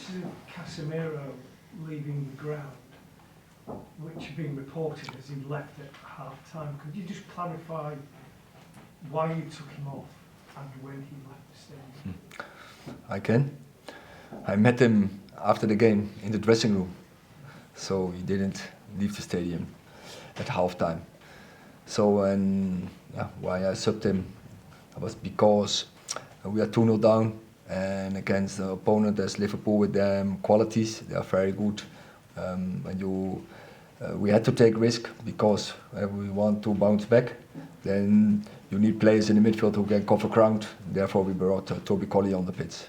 images of Casemiro leaving the ground, which have been reported as he left at half-time. Could you just clarify why you took him off and when he left the stadium? I can. I met him after the game in the dressing room, so he didn't leave the stadium at half-time. So, why I subbed him was because we are 2-0 down, and against the opponent as Liverpool with their qualities, they are very good. We had to take risk because we want to bounce back. Then you need players in the midfield who can cover ground. Therefore, we brought Toby Colley on the pitch.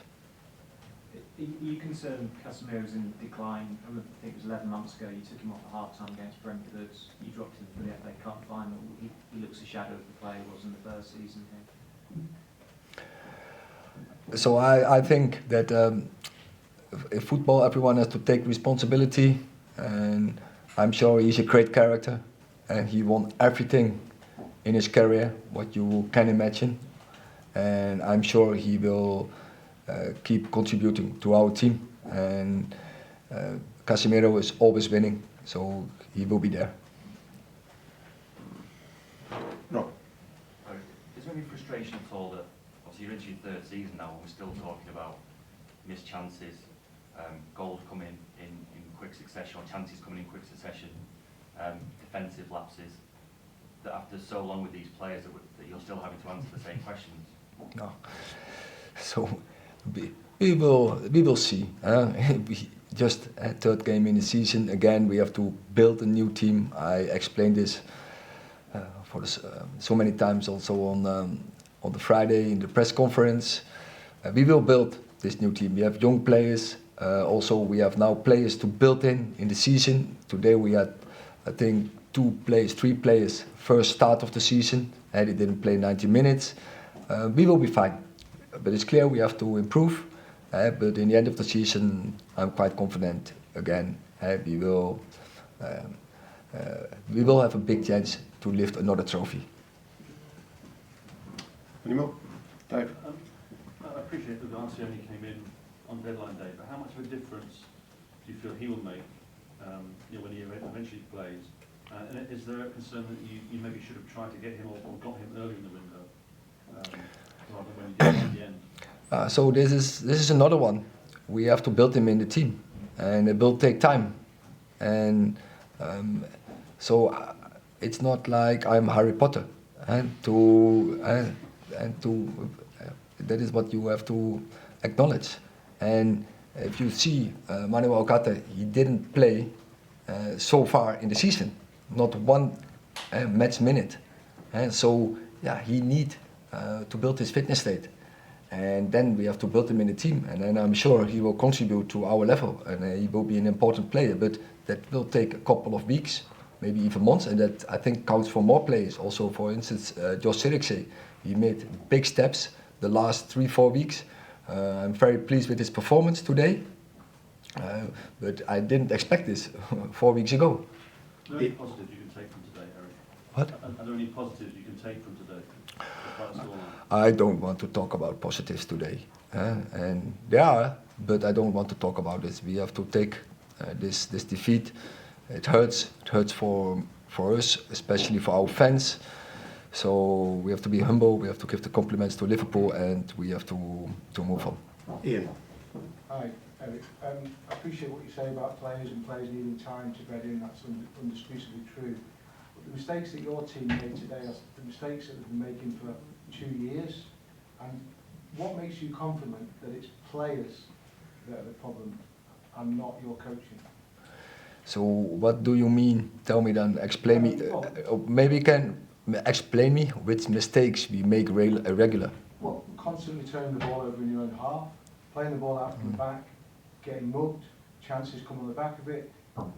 Are you concerned Casemiro's in decline? I think it was 11 months ago you took him off at half-time against Brentford. You dropped him for the FA Cup final. He looks a shadow of the player he was in the first season here. So I think that in football everyone has to take responsibility, and I'm sure he's a great character and he won everything in his career, what you can imagine, and I'm sure he will keep contributing to our team, and Casemiro is always winning, so he will be there. No. Is there any frustration at all that obviously you're into your third season now and we're still talking about missed chances, goals coming in quick succession, or chances coming in quick succession, defensive lapses, that after so long with these players that you're still having to answer the same questions? No. So we will see. We just a third game in the season. Again, we have to build a new team. I explained this so many times also on the Friday in the press conference. We will build this new team. We have young players. Also, we have now players to build in the season. Today we had, I think, 3 players first start of the season. They didn't play 90 minutes. We will be fine. But it's clear we have to improve. But in the end of the season, I'm quite confident again. We will have a big chance to lift another trophy. Any more? Dave? I appreciate that Valencia only came in on deadline day, but how much of a difference do you feel he will make when he eventually plays? And is there a concern that you maybe should have tried to get him or got him early in the window rather than when you did at the end? So this is another one. We have to build him in the team, and it will take time. And it's not like I'm Harry Potter, that is what you have to acknowledge. And if you see Manuel Ugarte, he didn't play so far in the season, not one match minute. And so he need to build his fitness state. And then we have to build him in the team, and then I'm sure he will contribute to our level, and he will be an important player. But that will take a couple of weeks, maybe even months, and that I think counts for more players. Also, for instance, Josh Zirkzee, he made big steps the last 3-4 weeks. I'm very pleased with his performance today, but I didn't expect this 4 weeks ago. Are there any positives you can take from today, Erik? What? Are there any positives you can take from today? I don't want to talk about positives today, and there are, but I don't want to talk about this. We have to take this defeat. It hurts for us, especially for our fans. So we have to be humble. We have to give the compliments to Liverpool, and we have to move on. Ian. Hi, Erik. I appreciate what you say about players and players needing time to bed in. That's indisputably true. But the mistakes that your team made today are the mistakes that they've been making for 2 years. And what makes you confident that it's players that are the problem and not your coaching? So what do you mean? Tell me then. Explain me. Maybe you can explain me which mistakes we make regular. Well, constantly turning the ball over in your own half, playing the ball out from the back, getting mugged, chances come on the back of it,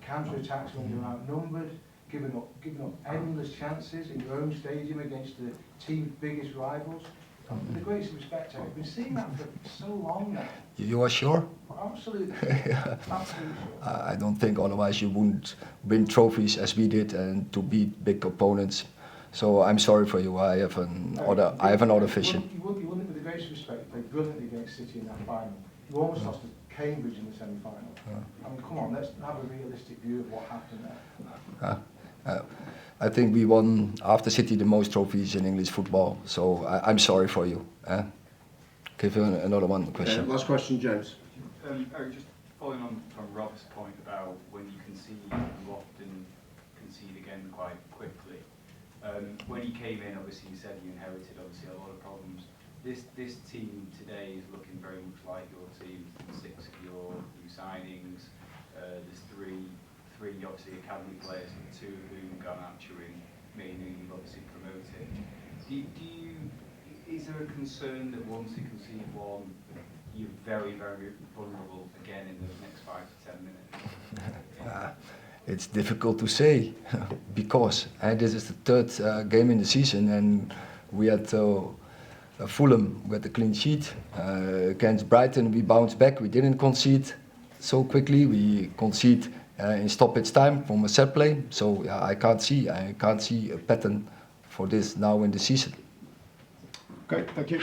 counter-attacks when you're outnumbered, giving up endless chances in your own stadium against the team's biggest rivals. With the greatest respect, I've been seeing that for so long now. You are sure? Absolutely. Absolutely sure. I don't think otherwise you wouldn't win trophies as we did and to beat big opponents. So I'm sorry for you. I have another vision. You wouldn't, with the greatest respect, play brilliantly against City in that final. You almost lost to Cambridge in the semi-final. I mean, come on, let's have a realistic view of what happened there. I think we won after City the most trophies in English football, so I'm sorry for you. Give you another one question. Last question, James. Erik, just following on from Rob's point about when you concede, you often concede again quite quickly. When you came in, obviously you said you inherited obviously a lot of problems. This team today is looking very much like your team. 6 of your new signings. There's three obviously academy players, 2 of whom Garnacho and meaning you've obviously promoted. Is there a concern that once you concede one, you're very, very vulnerable again in the next 5 to 10 minutes? It's difficult to say because this is the 3rd game in the season, and we had Fulham with a clean sheet. Against Brighton we bounced back, we didn't concede so quickly, we concede in stoppage time from a set play, so I can't see a pattern for this now in the season. Okay, thank you.